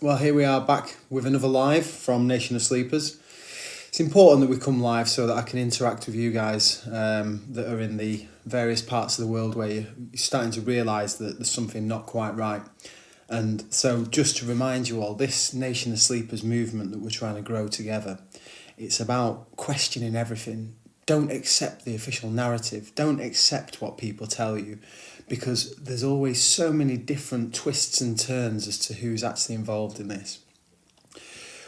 Well, here we are back with another live from Nation of Sleepers. It's important that we come live so that I can interact with you guys that are in the various parts of the world where you're starting to realise that there's something not quite right. And so just to remind you all, this Nation of Sleepers movement that we're trying to grow together, it's about questioning everything. Don't accept the official narrative. Don't accept what people tell you, because there's always so many different twists and turns as to who's actually involved in this.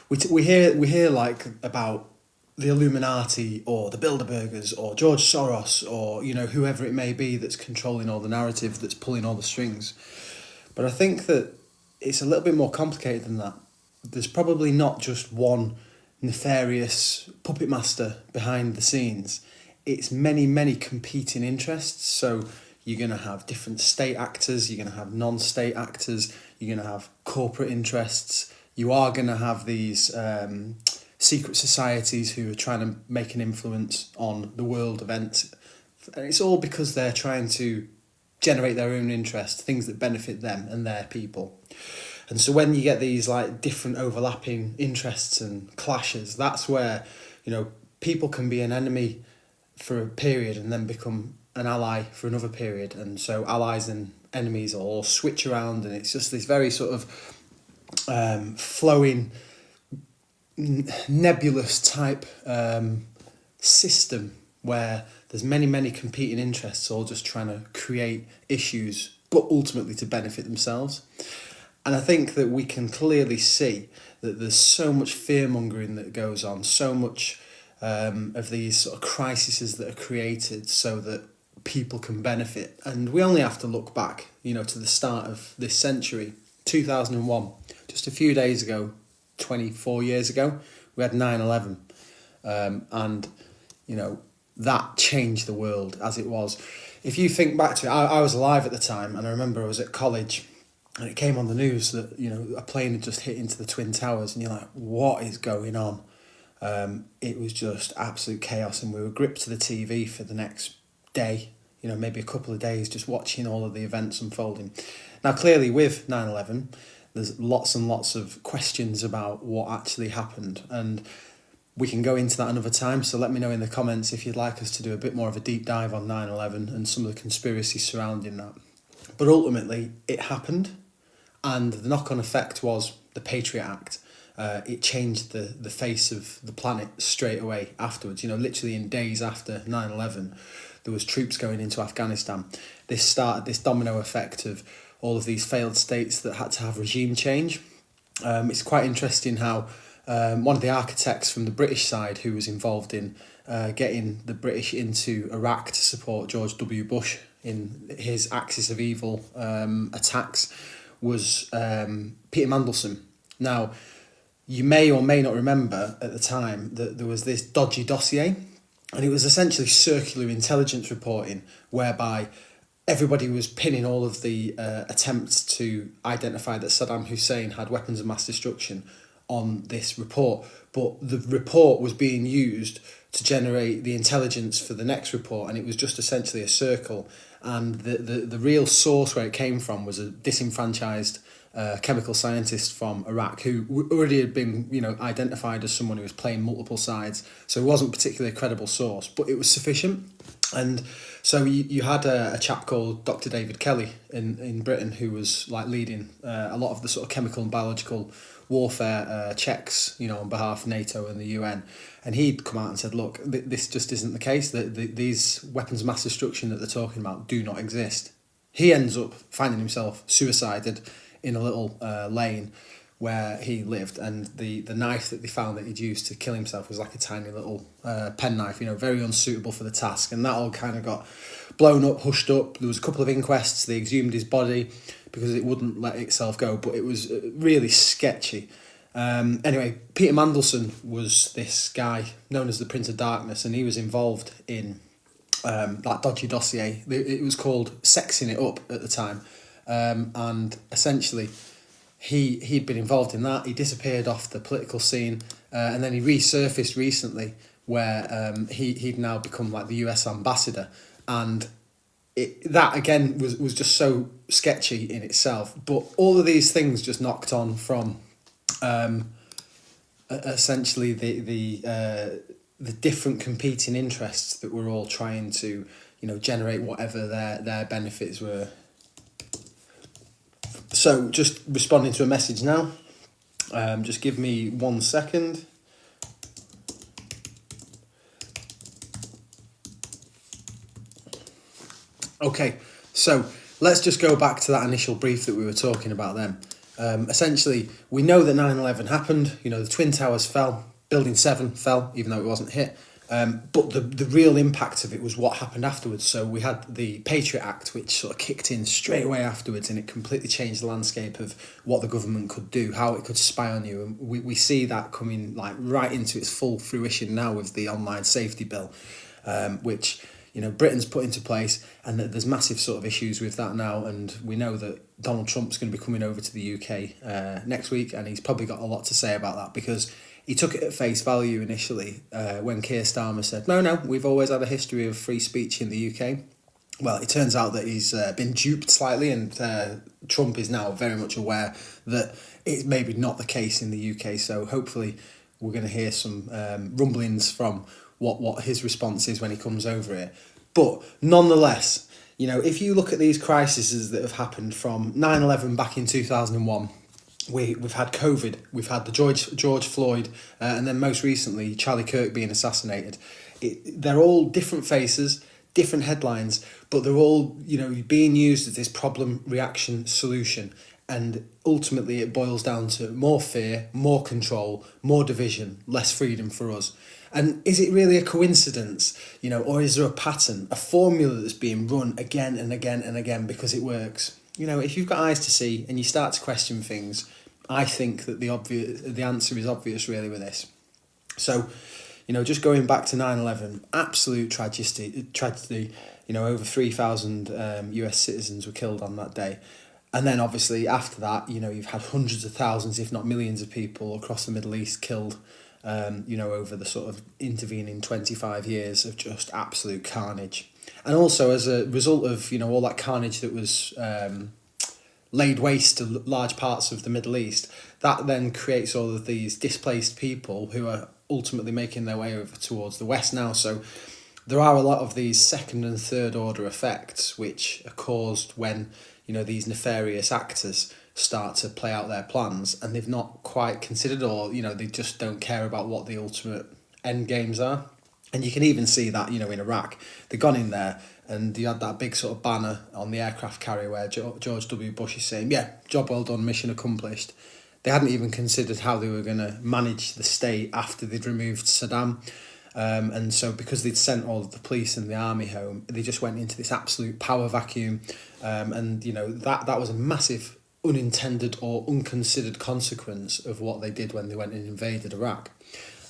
We hear like about the Illuminati or the Bilderbergers or George Soros or whoever it may be that's controlling all the narrative, that's pulling all the strings. But I think that it's a little bit more complicated than that. There's probably not just one nefarious puppet master behind the scenes. It's many competing interests. So you're going to have different state actors, you're going to have non-state actors, you're going to have corporate interests, you are going to have these secret societies who are trying to make an influence on the world events. And it's all because they're trying to generate their own interest, things that benefit them and their people. And so when you get these like different overlapping interests and clashes, that's where, people can be an enemy for a period and then become an ally for another period. And so allies and enemies all switch around, and it's just this very sort of flowing, nebulous type system where there's many competing interests all just trying to create issues, but ultimately to benefit themselves. And I think that we can clearly see that there's so much fear-mongering that goes on, so much of these sort of crises that are created so that people can benefit. And we only have to look back, to the start of this century, 2001, just a few days ago, 24 years ago, we had 9/11. And, that changed the world as it was. If you think back to it, I was alive at the time, and I remember I was at college, and it came on the news that, a plane had just hit into the Twin Towers, and you're like, what is going on? It was just absolute chaos, and we were gripped to the TV for the next day, maybe a couple of days, just watching all of the events unfolding. Now, clearly with 9/11, there's lots and lots of questions about what actually happened, and we can go into that another time, so let me know in the comments if you'd like us to do a bit more of a deep dive on 9/11 and some of the conspiracies surrounding that. But ultimately, it happened, and the knock-on effect was the Patriot Act. It changed the face of the planet straight away afterwards. Literally in days after 9/11, there was troops going into Afghanistan. This started this domino effect of all of these failed states that had to have regime change. It's quite interesting how one of the architects from the British side who was involved in getting the British into Iraq to support George W. Bush in his Axis of Evil attacks was Peter Mandelson. Now, you may or may not remember at the time that there was this dodgy dossier, and it was essentially circular intelligence reporting whereby everybody was pinning all of the attempts to identify that Saddam Hussein had weapons of mass destruction on this report. But the report was being used to generate the intelligence for the next report, and it was just essentially a circle. And the real source where it came from was a disenfranchised chemical scientist from Iraq who already had been identified as someone who was playing multiple sides, so it wasn't particularly a credible source, but it was sufficient. And so you had a chap called Dr. David Kelly in Britain who was like leading a lot of the sort of chemical and biological warfare checks on behalf of NATO and the UN, and he'd come out and said, look, this just isn't the case, that these weapons of mass destruction that they're talking about do not exist. He ends up finding himself suicided in a little lane where he lived, and the knife that they found that he'd used to kill himself was like a tiny little penknife, very unsuitable for the task, and that all kind of got blown up, hushed up. There was a couple of inquests, they exhumed his body because it wouldn't let itself go, but it was really sketchy. Anyway, Peter Mandelson was this guy known as the Prince of Darkness, and he was involved in that dodgy dossier. It was called Sexing It Up at the time. And essentially he'd been involved in that. He disappeared off the political scene, and then he resurfaced recently where he'd now become like the US ambassador, and that again was just so sketchy in itself. But all of these things just knocked on from essentially the different competing interests that were all trying to, generate whatever their benefits were. So just responding to a message now. Just give me 1 second. Okay, so let's just go back to that initial brief that we were talking about then. Essentially, we know that 9/11 happened. The Twin Towers fell, Building 7 fell, even though it wasn't hit. But the real impact of it was what happened afterwards. So we had the Patriot Act, which sort of kicked in straight away afterwards, and it completely changed the landscape of what the government could do, how it could spy on you. And we see that coming right into its full fruition now with the online safety bill, which Britain's put into place, and that there's massive sort of issues with that now. And we know that Donald Trump's going to be coming over to the UK next week, and he's probably got a lot to say about that, because he took it at face value initially when Keir Starmer said, no, we've always had a history of free speech in the UK. Well, it turns out that he's been duped slightly, and Trump is now very much aware that it's maybe not the case in the UK. So hopefully we're going to hear some rumblings from what his response is when he comes over here. But nonetheless, if you look at these crises that have happened from 9/11 back in 2001, we've had COVID, we've had the George Floyd, and then most recently Charlie Kirk being assassinated. They're all different faces, different headlines, but they're all being used as this problem, reaction, solution. And ultimately it boils down to more fear, more control, more division, less freedom for us. And is it really a coincidence, or is there a pattern, a formula that's being run again and again and again because it works? If you've got eyes to see and you start to question things, I think that the answer is obvious really with this. So, just going back to 9/11, absolute tragedy. Over 3,000 US citizens were killed on that day. And then obviously after that, you've had hundreds of thousands, if not millions of people across the Middle East killed, over the sort of intervening 25 years of just absolute carnage. And also as a result of, all that carnage that was laid waste to large parts of the Middle East, that then creates all of these displaced people who are ultimately making their way over towards the West now. So there are a lot of these second and third order effects which are caused when, these nefarious actors start to play out their plans, and they've not quite considered, or, they just don't care about what the ultimate end games are. And you can even see that, in Iraq, they've gone in there and you had that big sort of banner on the aircraft carrier where George W. Bush is saying, yeah, job well done, mission accomplished. They hadn't even considered how they were going to manage the state after they'd removed Saddam. And so because they'd sent all of the police and the army home, they just went into this absolute power vacuum. And, that was a massive unintended or unconsidered consequence of what they did when they went and invaded Iraq.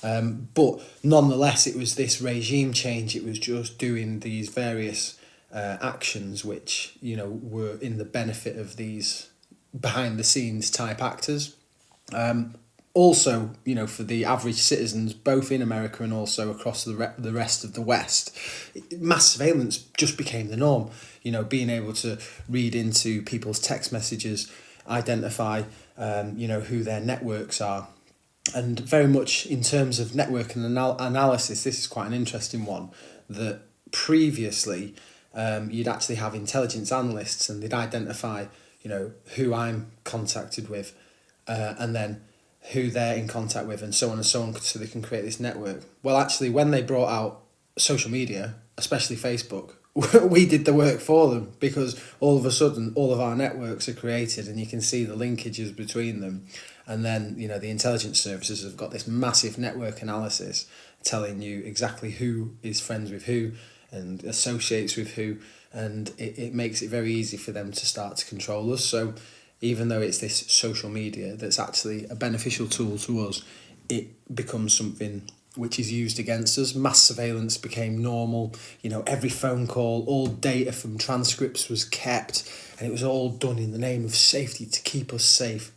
But nonetheless, it was this regime change. It was just doing these various actions which, were in the benefit of these behind the scenes type actors. Also, for the average citizens, both in America and also across the rest of the West, mass surveillance just became the norm. Being able to read into people's text messages, identify, who their networks are. And very much in terms of network and analysis, this is quite an interesting one, that previously you'd actually have intelligence analysts and they'd identify, who I'm contacted with, and then who they're in contact with, and so on, so they can create this network. Well, actually, when they brought out social media, especially Facebook, we did the work for them, because all of a sudden all of our networks are created and you can see the linkages between them. And then, the intelligence services have got this massive network analysis telling you exactly who is friends with who and associates with who, and it makes it very easy for them to start to control us. So even though it's this social media that's actually a beneficial tool to us, it becomes something which is used against us. Mass surveillance became normal. Every phone call, all data from transcripts was kept, and it was all done in the name of safety to keep us safe.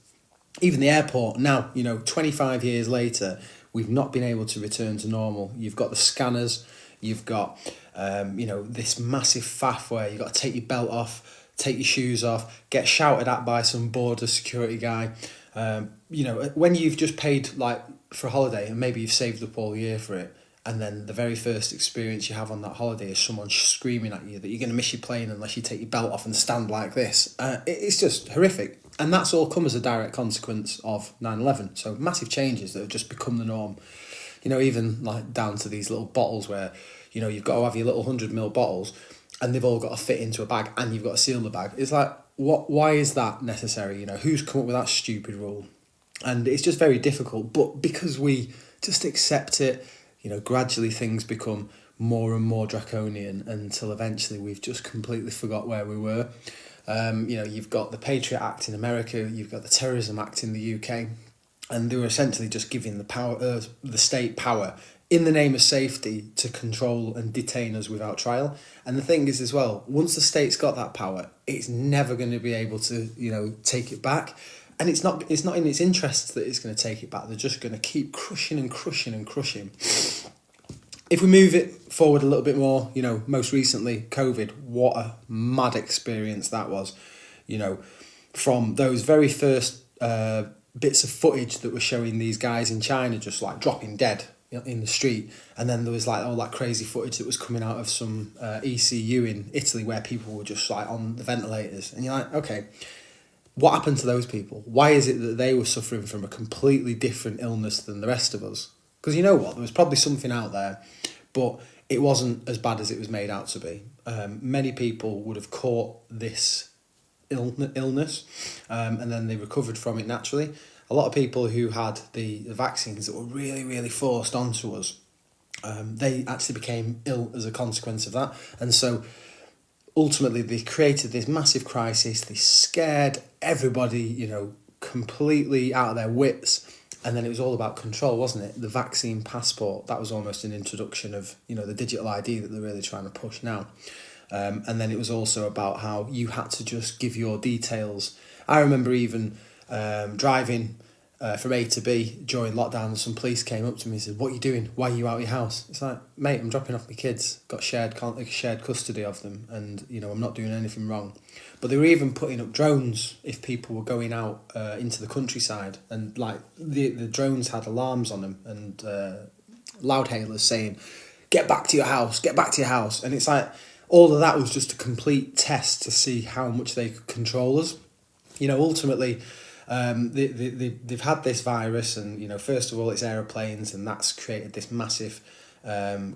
Even the airport now, 25 years later, we've not been able to return to normal. You've got the scanners, you've got, this massive faff where you've got to take your belt off, take your shoes off, get shouted at by some border security guy, When you've just paid like for a holiday and maybe you've saved up all year for it, and then the very first experience you have on that holiday is someone screaming at you that you're going to miss your plane unless you take your belt off and stand like this. It's just horrific. And that's all come as a direct consequence of 9/11. So massive changes that have just become the norm. Even like down to these little bottles where, you've got to have your little 100ml bottles and they've all got to fit into a bag and you've got to seal the bag. It's like, why is that necessary? Who's come up with that stupid rule? And it's just very difficult. But because we just accept it, gradually things become more and more draconian until eventually we've just completely forgot where we were. You've got the Patriot Act in America, you've got the Terrorism Act in the UK, and they were essentially just giving the state power in the name of safety to control and detain us without trial. And the thing is as well, once the state's got that power, it's never going to be able to, take it back. And it's not in its interests that it's going to take it back. They're just going to keep crushing and crushing and crushing. If we move it forward a little bit more, most recently, COVID, what a mad experience that was. From those very first bits of footage that were showing these guys in China just like dropping dead in the street. And then there was like all that crazy footage that was coming out of some ECU in Italy where people were just like on the ventilators. And you're like, okay, what happened to those people? Why is it that they were suffering from a completely different illness than the rest of us? Because you know what, there was probably something out there, but it wasn't as bad as it was made out to be. Many people would have caught this illness and then they recovered from it naturally. A lot of people who had the vaccines that were really, really forced onto us, they actually became ill as a consequence of that. And so ultimately they created this massive crisis. They scared everybody, completely out of their wits. And then it was all about control, wasn't it? The vaccine passport, that was almost an introduction of, the digital ID that they're really trying to push now. And then it was also about how you had to just give your details. I remember even driving from A to B during lockdown, and some police came up to me and said, "What are you doing? Why are you out of your house?" It's like, mate, I'm dropping off my kids. Got shared custody of them, and I'm not doing anything wrong. But they were even putting up drones if people were going out into the countryside, and like the drones had alarms on them and loudhailers saying, "Get back to your house, get back to your house." And it's like all of that was just a complete test to see how much they could control us. Ultimately, they've had this virus, and first of all it's aeroplanes, and that's created this massive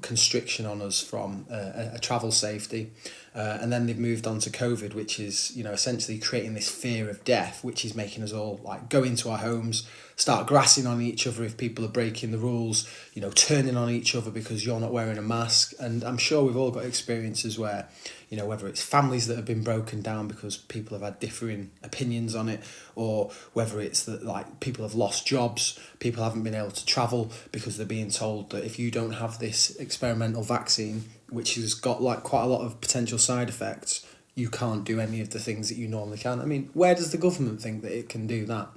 constriction on us from a travel safety, and then they've moved on to COVID, which is essentially creating this fear of death, which is making us all like go into our homes, start grassing on each other if people are breaking the rules, turning on each other because you're not wearing a mask. And I'm sure we've all got experiences where whether it's families that have been broken down because people have had differing opinions on it, or whether it's that like people have lost jobs, people haven't been able to travel because they're being told that if you don't have this experimental vaccine, which has got like quite a lot of potential side effects, you can't do any of the things that you normally can. I mean, where does the government think that it can do that?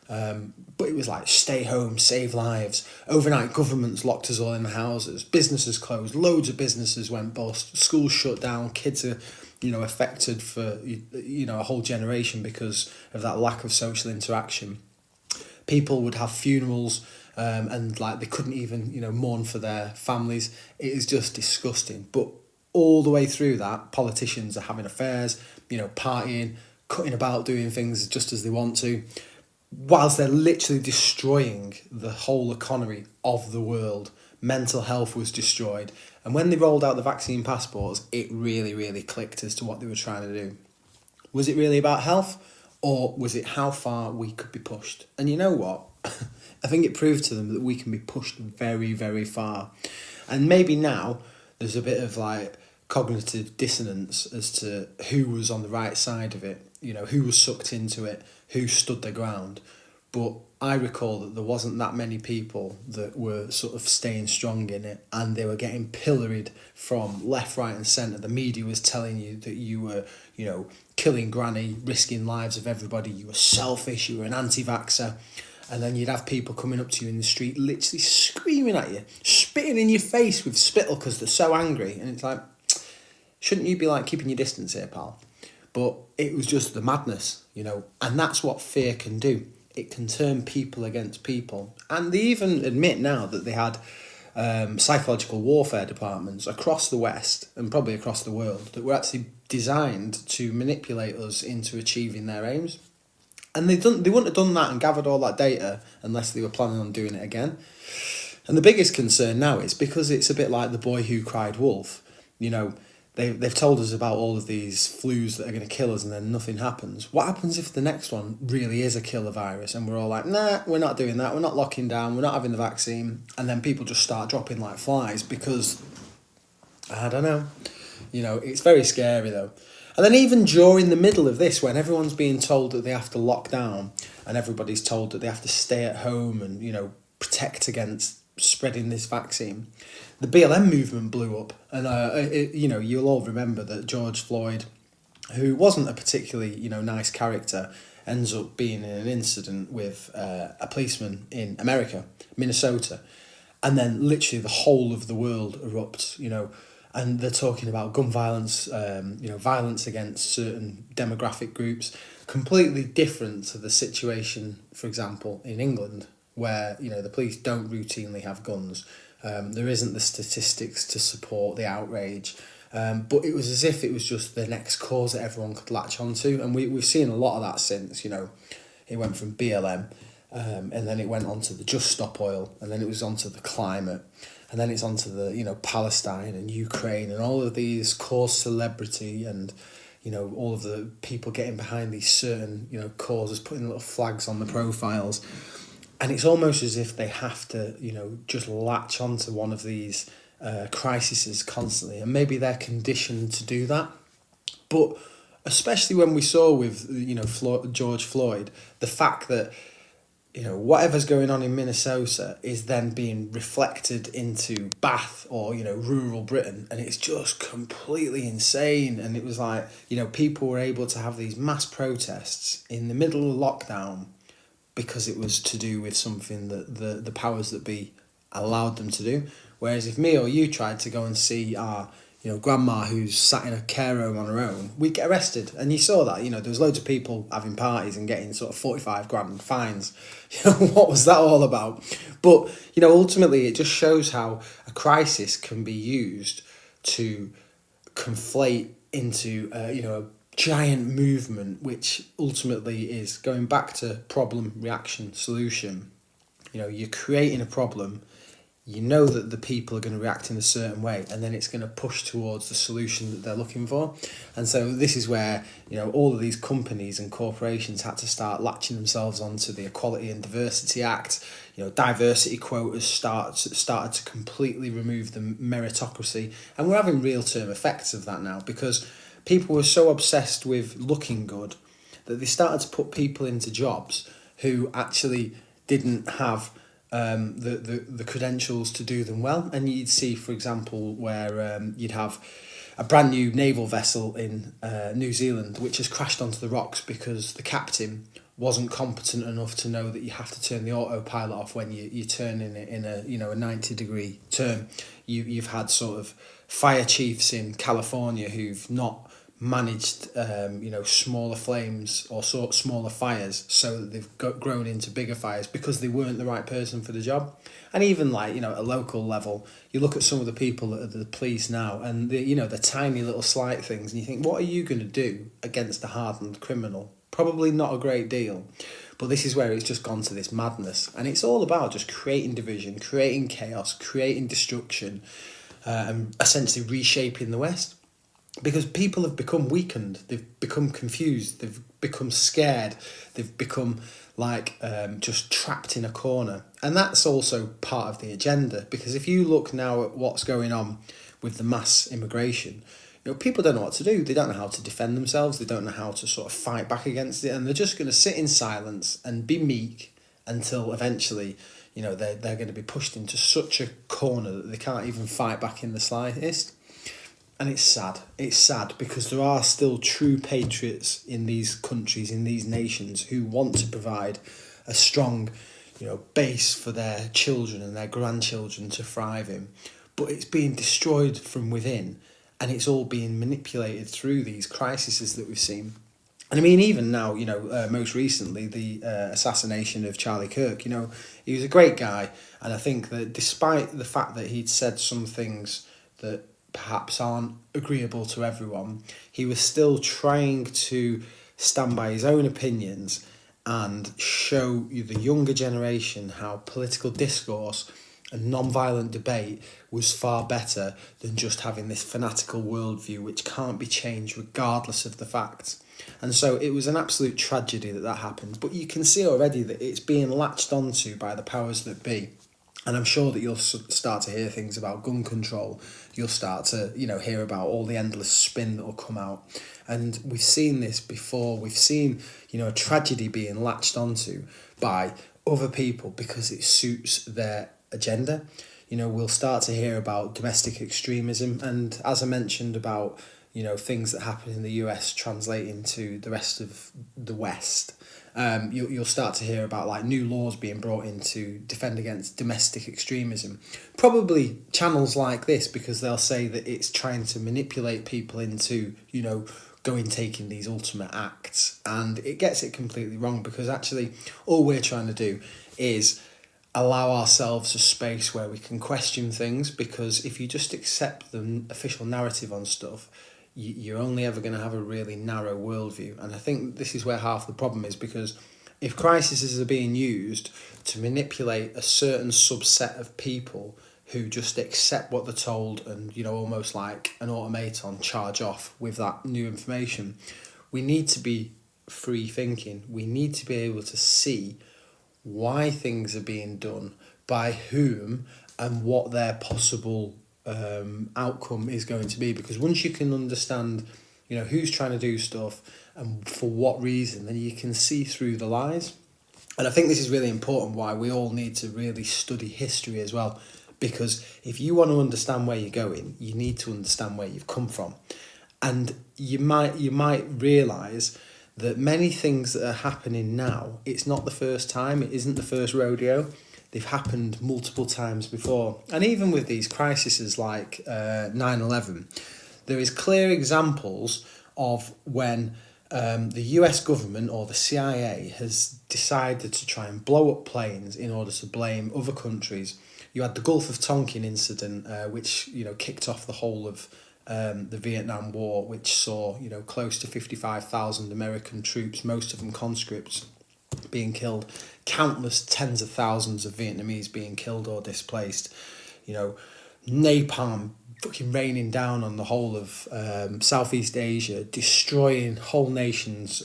But it was like, stay home, save lives. Overnight, governments locked us all in the houses. Businesses closed. Loads of businesses went bust. Schools shut down. Kids are, affected for, a whole generation because of that lack of social interaction. People would have funerals and like they couldn't even, mourn for their families. It is just disgusting. But all the way through that, politicians are having affairs, partying, cutting about, doing things just as they want to, whilst they're literally destroying the whole economy of the world. Mental health was destroyed. And when they rolled out the vaccine passports, it really, really clicked as to what they were trying to do. Was it really about health, or was it how far we could be pushed? And you know what? I think it proved to them that we can be pushed very, very far. And maybe now there's a bit of like cognitive dissonance as to who was on the right side of it, who was sucked into it, who stood their ground. But I recall that there wasn't that many people that were sort of staying strong in it, and they were getting pilloried from left, right and centre. The media was telling you that you were, killing granny, risking lives of everybody, you were selfish, you were an anti-vaxxer. And then you'd have people coming up to you in the street literally screaming at you, spitting in your face with spittle because they're so angry. And it's like, shouldn't you be like keeping your distance here, pal? But it was just the madness, and that's what fear can do. it can turn people against people. And they even admit now that they had psychological warfare departments across the West and probably across the world that were actually designed to manipulate us into achieving their aims. And they wouldn't have done that and gathered all that data unless they were planning on doing it again. And the biggest concern now is because it's a bit like the boy who cried wolf. You know, they've told us about all of these flus that are going to kill us and then nothing happens. What happens if the next one really is a killer virus and we're all like, nah, we're not doing that, we're not locking down, we're not having the vaccine, and then people just start dropping like flies because, I don't know, you know, it's very scary though. And then even during the middle of this, when everyone's being told that they have to lock down and everybody's told that they have to stay at home and, you know, protect against spreading this vaccine, the BLM movement blew up. And, you know, you'll all remember that George Floyd, who wasn't a particularly, you know, nice character, ends up being in an incident with a policeman in America, Minnesota. And then literally the whole of the world erupts, you know, and they're talking about gun violence, you know, violence against certain demographic groups, completely different to the situation, for example, in England, where, you know, the police don't routinely have guns. There isn't the statistics to support the outrage. But it was as if it was just the next cause that everyone could latch onto. And we've seen a lot of that since, you know. It went from BLM, and then it went on to the Just Stop Oil, and then it was onto the climate. And then it's onto the, you know, Palestine and Ukraine and all of these cause celebrity and, you know, all of the people getting behind these certain, you know, causes, putting little flags on the profiles. And it's almost as if they have to, you know, just latch onto one of these crises constantly. And maybe they're conditioned to do that. But especially when we saw with, you know, George Floyd, the fact that, you know, whatever's going on in Minnesota is then being reflected into Bath or, you know, rural Britain. And it's just completely insane. And it was like, you know, people were able to have these mass protests in the middle of lockdown because it was to do with something that the powers that be allowed them to do. Whereas if me or you tried to go and see our, you know, grandma who's sat in a care home on her own, we'd get arrested. And you saw that, you know, there was loads of people having parties and getting sort of 45 grand fines. You know, what was that all about? But, you know, ultimately it just shows how a crisis can be used to conflate into, you know, a giant movement, which ultimately is going back to problem, reaction, solution. You know, you're creating a problem. You know that the people are going to react in a certain way, and then it's going to push towards the solution that they're looking for. And so this is where, you know, all of these companies and corporations had to start latching themselves onto the Equality and Diversity Act. You know, diversity quotas started to completely remove the meritocracy, and we're having real-term effects of that now because people were so obsessed with looking good that they started to put people into jobs who actually didn't have the credentials to do them well. And you'd see, for example, where you'd have a brand new naval vessel in New Zealand which has crashed onto the rocks because the captain wasn't competent enough to know that you have to turn the autopilot off when you turn in a you know, a 90-degree turn. You've had sort of fire chiefs in California who've not managed you know, smaller flames or smaller fires, so that they've grown into bigger fires because they weren't the right person for the job. And even, like, you know, at a local level, you look at some of the people that are the police now, and the, you know, the tiny little slight things, and you think, what are you going to do against a hardened criminal? Probably not a great deal. But this is where it's just gone to this madness, and it's all about just creating division, creating chaos, creating destruction, and essentially reshaping the West. Because people have become weakened, they've become confused, they've become scared, they've become like just trapped in a corner. And that's also part of the agenda, because if you look now at what's going on with the mass immigration, you know, people don't know what to do, they don't know how to defend themselves, they don't know how to sort of fight back against it, and they're just going to sit in silence and be meek until eventually, you know, they're going to be pushed into such a corner that they can't even fight back in the slightest. And it's sad. It's sad because there are still true patriots in these countries, in these nations, who want to provide a strong, you know, base for their children and their grandchildren to thrive in. But it's being destroyed from within, and it's all being manipulated through these crises that we've seen. And I mean, even now, most recently, the assassination of Charlie Kirk, he was a great guy. And I think that despite the fact that he'd said some things that perhaps aren't agreeable to everyone, he was still trying to stand by his own opinions and show the younger generation how political discourse and non-violent debate was far better than just having this fanatical worldview which can't be changed regardless of the facts. And so it was an absolute tragedy that happened. But you can see already that it's being latched onto by the powers that be. And I'm sure that you'll start to hear things about gun control. You'll start to, hear about all the endless spin that will come out. And we've seen this before. We've seen, a tragedy being latched onto by other people because it suits their agenda. We'll start to hear about domestic extremism. And as I mentioned about, things that happen in the US translating to the rest of the West, you'll start to hear about like new laws being brought in to defend against domestic extremism. Probably channels like this, because they'll say that it's trying to manipulate people into, taking these ultimate acts. And it gets it completely wrong, because actually all we're trying to do is allow ourselves a space where we can question things, because if you just accept the official narrative on stuff, you're only ever going to have a really narrow worldview. And I think this is where half the problem is, because if crises are being used to manipulate a certain subset of people who just accept what they're told and, almost like an automaton charge off with that new information, we need to be free thinking. We need to be able to see why things are being done, by whom, and what their possible outcome is going to be. Because once you can understand, who's trying to do stuff and for what reason, then you can see through the lies. And I think this is really important, why we all need to really study history as well. Because if you want to understand where you're going, you need to understand where you've come from. And you might realise that many things that are happening now, it's not the first time, it isn't the first rodeo. They've happened multiple times before. And even with these crises like 9/11, there is clear examples of when the US government or the CIA has decided to try and blow up planes in order to blame other countries. You had the Gulf of Tonkin incident, which kicked off the whole of the Vietnam War, which saw close to 55,000 American troops, most of them conscripts, being killed, countless tens of thousands of Vietnamese being killed or displaced, napalm fucking raining down on the whole of Southeast Asia, destroying whole nations,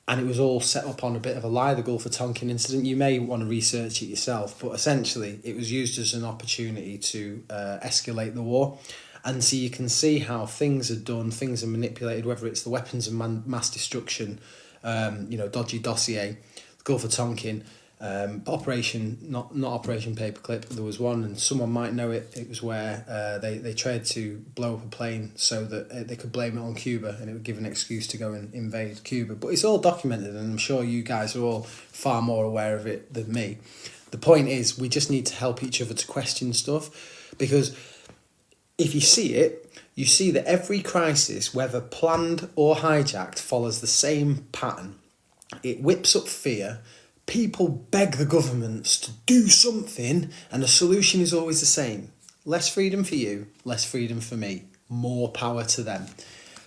and it was all set up on a bit of a lie, the Gulf of Tonkin incident. You may want to research it yourself, but essentially it was used as an opportunity to escalate the war. And so you can see how things are done, things are manipulated, whether it's the weapons of mass destruction, dodgy dossier, the Gulf of Tonkin, Operation, not Operation Paperclip, there was one, and someone might know it. It was where they tried to blow up a plane so that they could blame it on Cuba, and it would give an excuse to go and invade Cuba. But it's all documented, and I'm sure you guys are all far more aware of it than me. The point is, we just need to help each other to question stuff, because if you see it, you see that every crisis, whether planned or hijacked, follows the same pattern. It whips up fear. People beg the governments to do something, and the solution is always the same. Less freedom for you, less freedom for me. More power to them.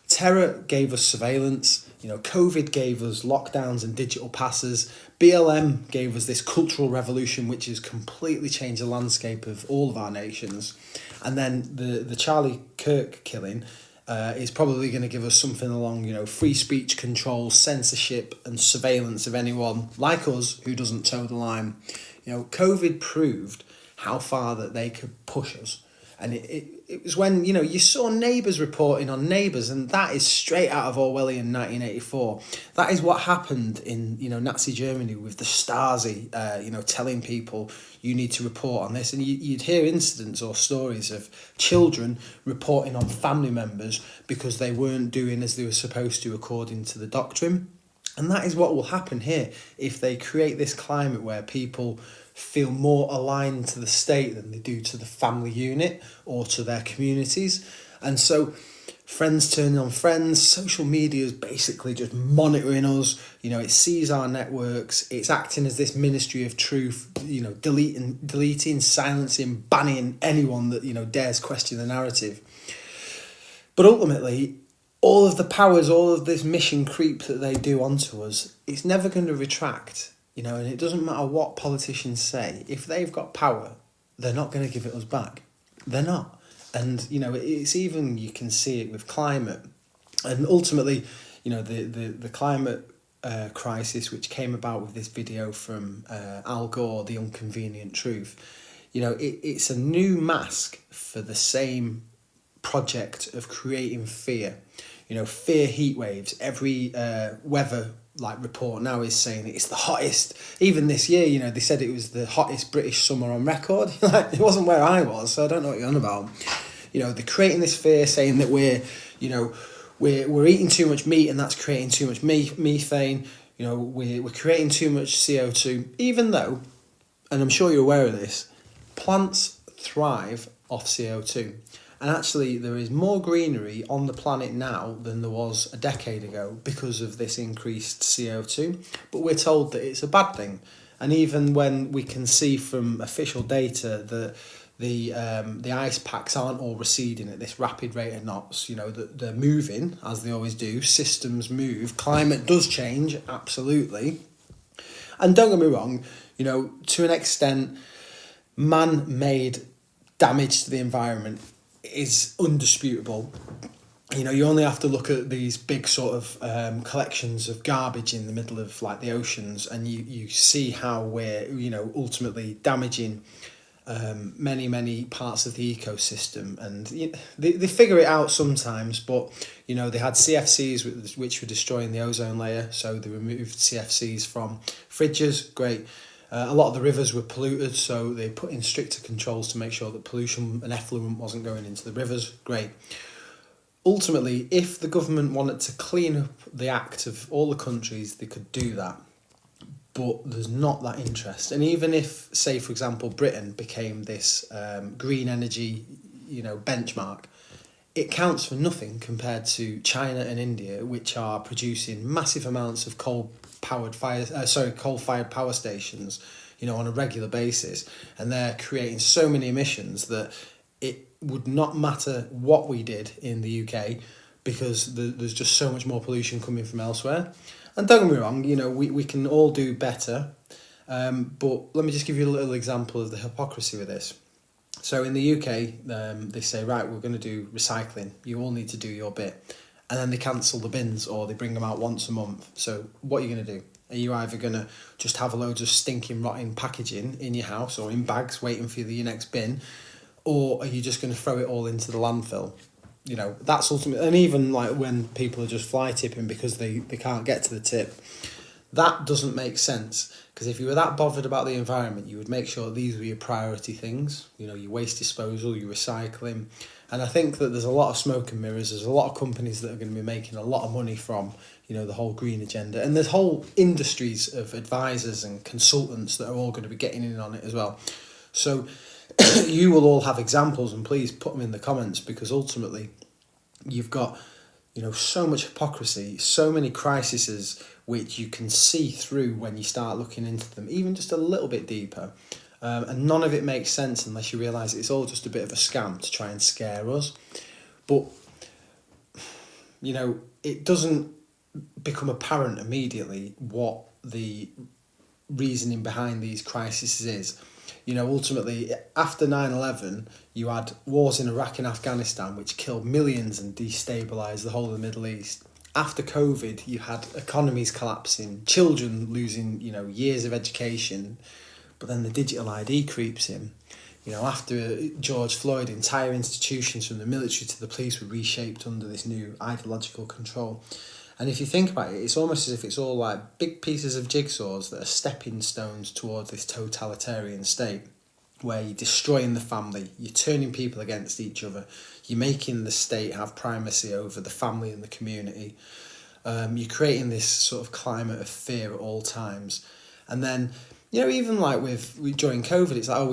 Terror gave us surveillance. COVID gave us lockdowns and digital passes. BLM gave us this cultural revolution, which has completely changed the landscape of all of our nations. And then the Charlie Kirk killing is probably going to give us something along, free speech control, censorship and surveillance of anyone like us who doesn't toe the line. COVID proved how far that they could push us. And it was when, you saw Neighbours reporting on Neighbours, and that is straight out of Orwellian 1984. That is what happened in, Nazi Germany with the Stasi, telling people you need to report on this. And you'd hear incidents or stories of children reporting on family members because they weren't doing as they were supposed to according to the doctrine. And that is what will happen here if they create this climate where people feel more aligned to the state than they do to the family unit or to their communities. And so Friends turning on friends. Social media is basically just monitoring us. It sees our networks. It's acting as this ministry of truth. Deleting, silencing, banning anyone that dares question the narrative. But ultimately, all of the powers, all of this mission creep that they do onto us, it's never going to retract. And it doesn't matter what politicians say. If they've got power, they're not going to give it us back. They're not. And, it's even, you can see it with climate. And ultimately, the climate crisis, which came about with this video from Al Gore, The Inconvenient Truth, it's a new mask for the same project of creating fear. Fear heat waves. Every weather report now is saying it's the hottest. Even this year, they said it was the hottest British summer on record. It wasn't where I was, so I don't know what you're on about. They're creating this fear, saying that we're eating too much meat and that's creating too much methane. We're creating too much CO2. Even though, and I'm sure you're aware of this, plants thrive off CO2. And actually, there is more greenery on the planet now than there was a decade ago because of this increased CO2. But we're told that it's a bad thing. And even when we can see from official data that the ice packs aren't all receding at this rapid rate of knots, that they're moving, as they always do, systems move, climate does change, absolutely. And don't get me wrong, to an extent, man-made damage to the environment is undisputable. You only have to look at these big sort of collections of garbage in the middle of the oceans, and you see how we're ultimately damaging many parts of the ecosystem. And they figure it out sometimes, but they had CFCs which were destroying the ozone layer, so they removed CFCs from fridges. Great. A lot of the rivers were polluted, so they put in stricter controls to make sure that pollution and effluent wasn't going into the rivers. Great. Ultimately, if the government wanted to clean up the act of all the countries, they could do that. But there's not that interest. And even if, say, for example, Britain became this green energy, benchmark, it counts for nothing compared to China and India, which are producing massive amounts of coal-fired power stations, on a regular basis, and they're creating so many emissions that it would not matter what we did in the UK because there's just so much more pollution coming from elsewhere. And don't get me wrong, we can all do better, but let me just give you a little example of the hypocrisy with this. So in the UK, they say, right, we're going to do recycling. You all need to do your bit. And then they cancel the bins or they bring them out once a month. So what are you going to do? Are you either going to just have loads of stinking, rotting packaging in your house or in bags waiting for your next bin? Or are you just going to throw it all into the landfill? That's ultimately... And even when people are just fly tipping because they can't get to the tip, that doesn't make sense. Because if you were that bothered about the environment, you would make sure these were your priority things. Your waste disposal, your recycling. And I think that there's a lot of smoke and mirrors. There's a lot of companies that are going to be making a lot of money from, the whole green agenda. And there's whole industries of advisors and consultants that are all going to be getting in on it as well. So you will all have examples, and please put them in the comments, because ultimately you've got, so much hypocrisy, so many crises which you can see through when you start looking into them, even just a little bit deeper. And none of it makes sense unless you realise it's all just a bit of a scam to try and scare us. But, it doesn't become apparent immediately what the reasoning behind these crises is. Ultimately, after 9/11, you had wars in Iraq and Afghanistan, which killed millions and destabilised the whole of the Middle East. After COVID, you had economies collapsing, children losing, years of education, but then the digital ID creeps in. After George Floyd, entire institutions from the military to the police were reshaped under this new ideological control. And if you think about it, it's almost as if it's all like big pieces of jigsaws that are stepping stones towards this totalitarian state, where you're destroying the family, you're turning people against each other, you're making the state have primacy over the family and the community. You're creating this sort of climate of fear at all times. And then You know, even like during COVID, it's like, oh,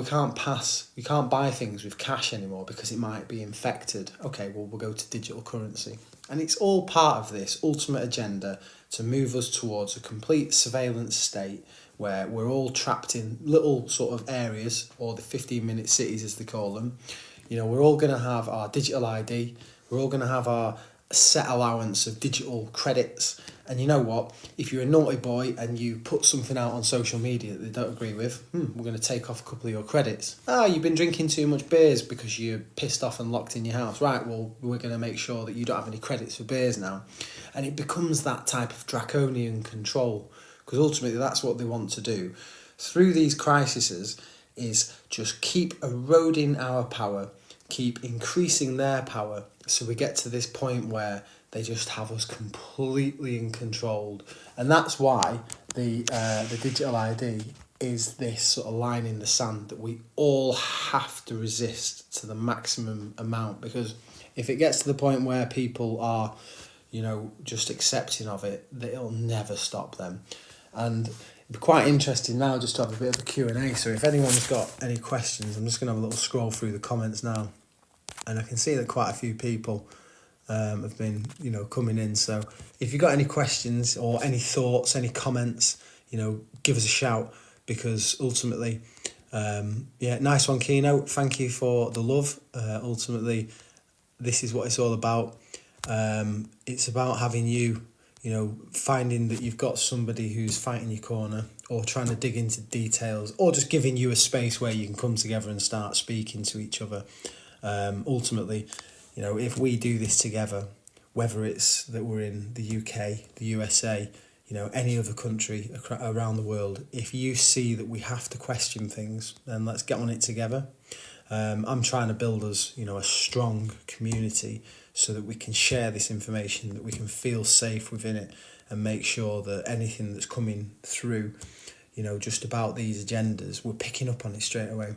we can't buy things with cash anymore because it might be infected. Okay, well, we'll go to digital currency. And it's all part of this ultimate agenda to move us towards a complete surveillance state where we're all trapped in little sort of areas, or the 15-minute cities as they call them. You know, we're all going to have our digital ID, we're all going to have our set allowance of digital credits. And you know what? If you're a naughty boy and you put something out on social media that they don't agree with, we're going to take off a couple of your credits. You've been drinking too much beers because you're pissed off and locked in your house. Right, well, we're going to make sure that you don't have any credits for beers now. And it becomes that type of draconian control, because ultimately that's what they want to do. Through these crises is just keep eroding our power, keep increasing their power, so we get to this point where they just have us completely in control. And that's why the digital ID is this sort of line in the sand that we all have to resist to the maximum amount, because if it gets to the point where people are, you know, just accepting of it, that it'll never stop them. And it'd be quite interesting now just to have a bit of a Q&A. So if anyone's got any questions, I'm just going to have a little scroll through the comments now. And I can see that quite a few people have been, you know, coming in. So if you've got any questions or any thoughts, any comments, you know, give us a shout, because ultimately, nice one, Keno. Thank you for the love. Ultimately, this is what it's all about. It's about having you know, finding that you've got somebody who's fighting your corner, or trying to dig into details, or just giving you a space where you can come together and start speaking to each other. Ultimately, you know, if we do this together, whether it's that we're in the UK, the USA, you know, any other country around the world, if you see that we have to question things, then let's get on it together. I'm trying to build us, you know, a strong community so that we can share this information, that we can feel safe within it, and make sure that anything that's coming through, you know, just about these agendas, we're picking up on it straight away.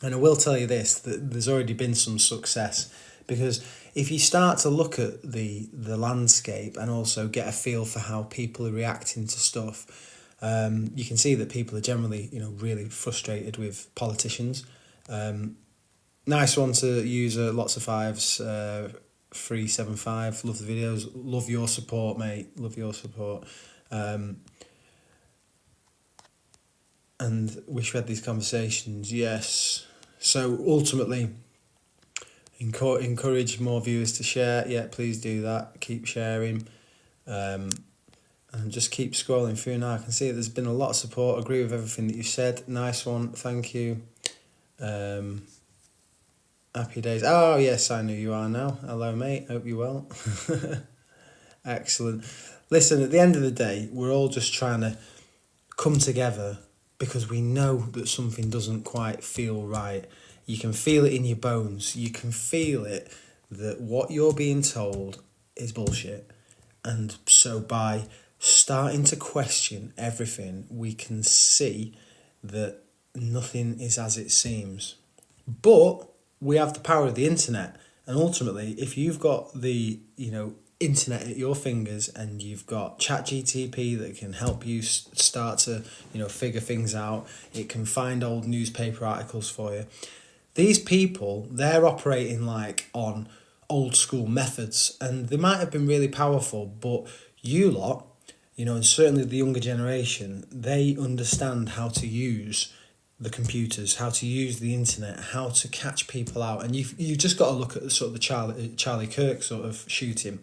And I will tell you this, that there's already been some success, because if you start to look at the landscape and also get a feel for how people are reacting to stuff, you can see that people are generally, you know, really frustrated with politicians. Nice one to use, lots of fives, 375, love the videos, love your support, mate, love your support. And wish we had these conversations, yes. So ultimately, encourage more viewers to share. Yeah, please do that. Keep sharing. And just keep scrolling through now. I can see there's been a lot of support. Agree with everything that you said. Nice one. Thank you. Happy days. Oh, yes, I know you are now. Hello, mate. Hope you're well. Excellent. Listen, at the end of the day, we're all just trying to come together because we know that something doesn't quite feel right. You can feel it in your bones. You can feel it that what you're being told is bullshit. And so by starting to question everything, we can see that nothing is as it seems. But we have the power of the internet. And ultimately, if you've got the, you know, internet at your fingers, and you've got ChatGTP that can help you start to, you know, figure things out, it can find old newspaper articles for you. These people, they're operating like on old school methods, and they might have been really powerful, but you lot, you know, and certainly the younger generation, they understand how to use the computers, how to use the internet, how to catch people out. And you've just got to look at the sort of the Charlie Kirk sort of shooting,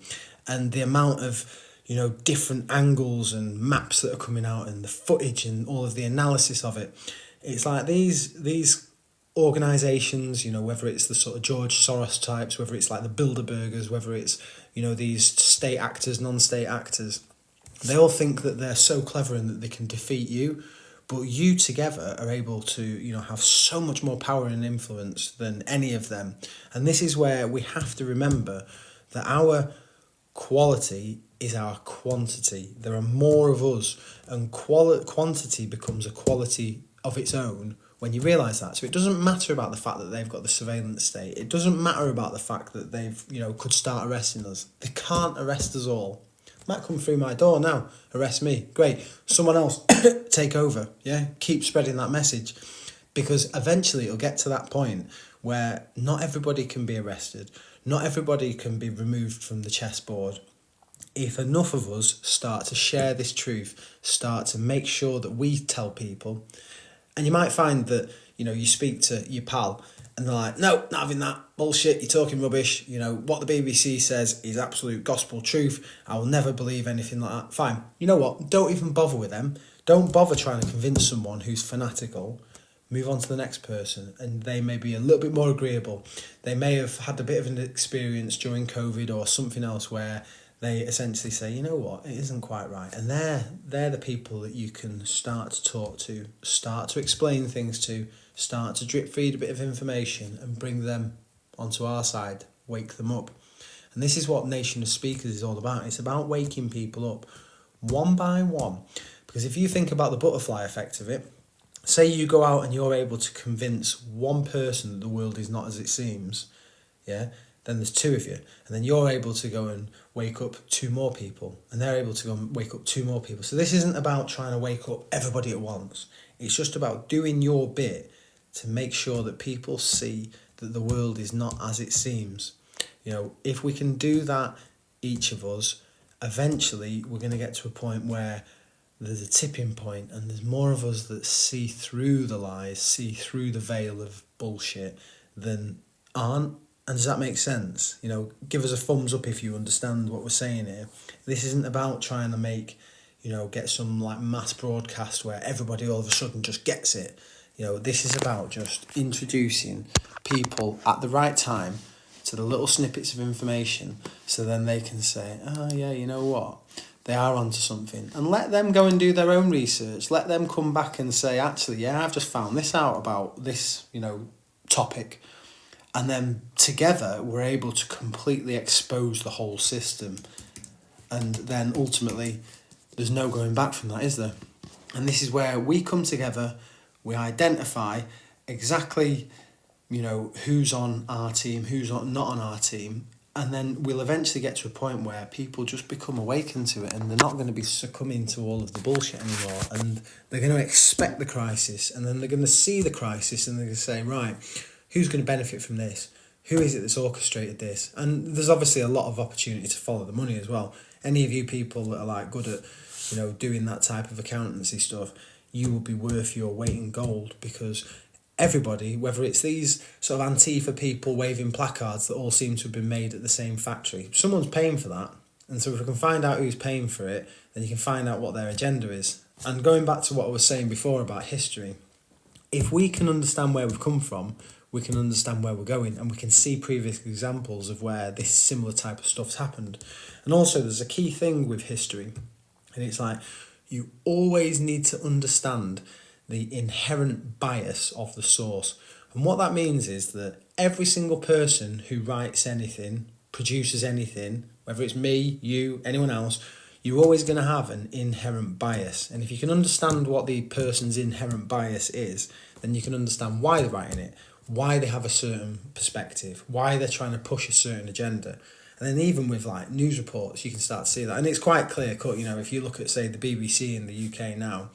and the amount of, you know, different angles and maps that are coming out, and the footage and all of the analysis of it. It's like these organisations, you know, whether it's the sort of George Soros types, whether it's like the Bilderbergers, whether it's, you know, these state actors, non-state actors, they all think that they're so clever and that they can defeat you. But you together are able to, you know, have so much more power and influence than any of them. And this is where we have to remember that our quality is our quantity. There are more of us, and quantity becomes a quality of its own when you realise that. So it doesn't matter about the fact that they've got the surveillance state. It doesn't matter about the fact that they've, you know, could start arresting us. They can't arrest us all. Might come through my door now, arrest me, great. Someone else take over, yeah? Keep spreading that message. Because eventually it'll get to that point where not everybody can be arrested, not everybody can be removed from the chessboard. If enough of us start to share this truth, start to make sure that we tell people, and you might find that, you speak to your pal and they're like, no, not having that, bullshit, you're talking rubbish, what the BBC says is absolute gospel truth, I will never believe anything like that. Fine, you know what, don't even bother with them, don't bother trying to convince someone who's fanatical. Move on to the next person, and they may be a little bit more agreeable. They may have had a bit of an experience during COVID or something else where they essentially say, you know what, it isn't quite right. And they're the people that you can start to talk to, start to explain things to, start to drip feed a bit of information and bring them onto our side, wake them up. And this is what Nation of Speakers is all about. It's about waking people up one by one. Because if you think about the butterfly effect of it, say you go out and you're able to convince one person that the world is not as it seems, yeah, then there's two of you. And then you're able to go and wake up two more people. And they're able to go and wake up two more people. So this isn't about trying to wake up everybody at once. It's just about doing your bit to make sure that people see that the world is not as it seems. If we can do that, each of us, eventually we're going to get to a point where there's a tipping point and there's more of us that see through the lies, see through the veil of bullshit than aren't. And does that make sense? Give us a thumbs up if you understand what we're saying here. This isn't about trying to make, get some like mass broadcast where everybody all of a sudden just gets it. This is about just introducing people at the right time to the little snippets of information so then they can say, oh yeah, you know what? They are onto something, and let them go and do their own research. Let them come back and say, actually, yeah, I've just found this out about this, topic. And then together we're able to completely expose the whole system. And then ultimately there's no going back from that, is there? And this is where we come together, we identify exactly, who's on our team, who's not on our team. And then we'll eventually get to a point where people just become awakened to it and they're not going to be succumbing to all of the bullshit anymore. And they're going to expect the crisis, and then they're going to see the crisis and they're going to say, right, who's going to benefit from this? Who is it that's orchestrated this? And there's obviously a lot of opportunity to follow the money as well. Any of you people that are like good at, doing that type of accountancy stuff, you will be worth your weight in gold, because everybody, whether it's these sort of Antifa people waving placards that all seem to have been made at the same factory, someone's paying for that. And so if we can find out who's paying for it, then you can find out what their agenda is. And going back to what I was saying before about history, if we can understand where we've come from, we can understand where we're going, and we can see previous examples of where this similar type of stuff's happened. And also there's a key thing with history, and it's like you always need to understand the inherent bias of the source. And what that means is that every single person who writes anything, produces anything, whether it's me, you, anyone else, you're always going to have an inherent bias. And if you can understand what the person's inherent bias is, then you can understand why they're writing it, why they have a certain perspective, why they're trying to push a certain agenda. And then even with like news reports, you can start to see that. And it's quite clear cut, if you look at, say, the BBC in the UK now,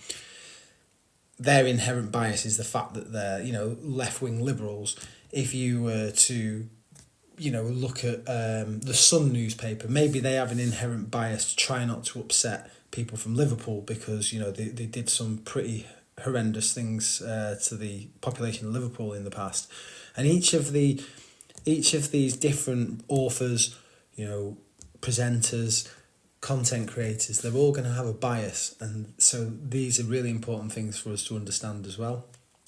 their inherent bias is the fact that they're, left-wing liberals. If you were to, look at the Sun newspaper, maybe they have an inherent bias to try not to upset people from Liverpool because, they did some pretty horrendous things to the population of Liverpool in the past. And each of these different authors, presenters, content creators, they're all going to have a bias, and so these are really important things for us to understand as well.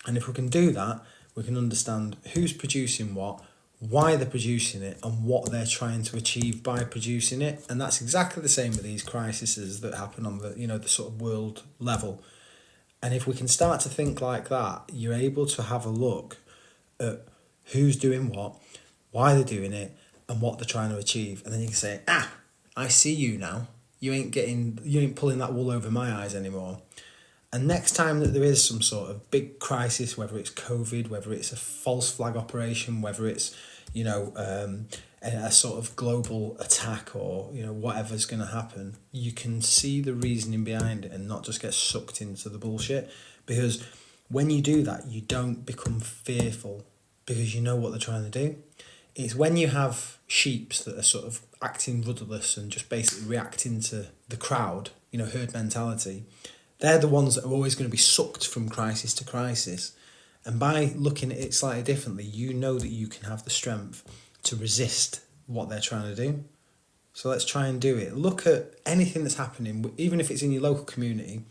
And if we can do that, we can understand who's producing what, why they're producing it, and what they're trying to achieve by producing it. And that's exactly the same with these crises that happen on the the sort of world level. And if we can start to think like that, you're able to have a look at who's doing what, why they're doing it, and what they're trying to achieve. And then you can say, I see you now. You ain't pulling that wool over my eyes anymore. And next time that there is some sort of big crisis, whether it's COVID, whether it's a false flag operation, whether it's, a sort of global attack or whatever's going to happen, you can see the reasoning behind it and not just get sucked into the bullshit. Because when you do that, you don't become fearful because you know what they're trying to do. It's when you have sheeps that are sort of acting rudderless and just basically reacting to the crowd, herd mentality, they're the ones that are always going to be sucked from crisis to crisis. And by looking at it slightly differently, you know that you can have the strength to resist what they're trying to do. So let's try and do it. Look at anything that's happening, even if it's in your local community.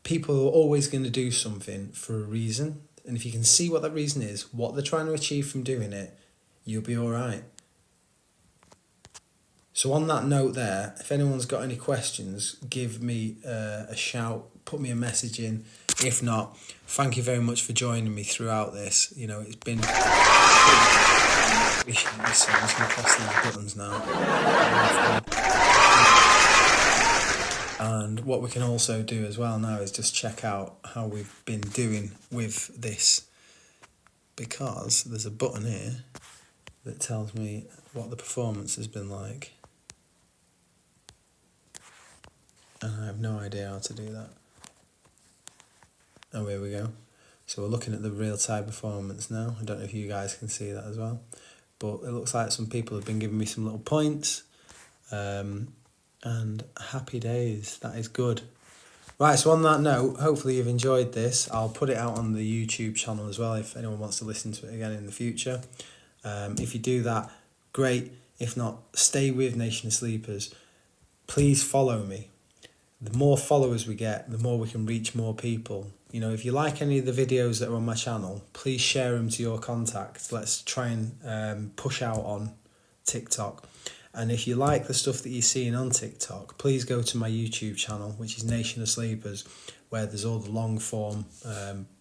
People are always going to do something for a reason. And if you can see what that reason is, what they're trying to achieve from doing it, you'll be all right. So on that note there, if anyone's got any questions, give me a shout, put me a message in. If not, thank you very much for joining me throughout this. It's been... I'm just going to press these buttons now. And what we can also do as well now is just check out how we've been doing with this, because there's a button here that tells me what the performance has been like. And I have no idea how to do that. Oh, here we go. So we're looking at the real-time performance now. I don't know if you guys can see that as well. But it looks like some people have been giving me some little points. And happy days. That is good. Right, so on that note, hopefully you've enjoyed this. I'll put it out on the YouTube channel as well if anyone wants to listen to it again in the future. If you do that, great. If not, stay with Nation of Sleepers. Please follow me. The more followers we get, the more we can reach more people. If you like any of the videos that are on my channel, please share them to your contacts. Let's try and push out on TikTok. And if you like the stuff that you're seeing on TikTok, please go to my YouTube channel, which is Nation of Sleepers, where there's all the long form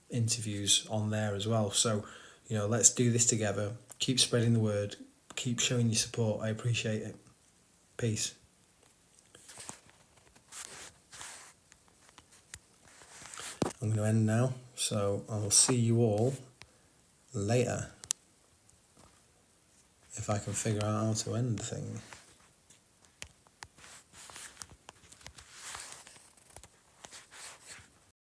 interviews on there as well. So, let's do this together. Keep spreading the word. Keep showing your support. I appreciate it. Peace. I'm going to end now, so I will see you all later. If I can figure out how to end the thing.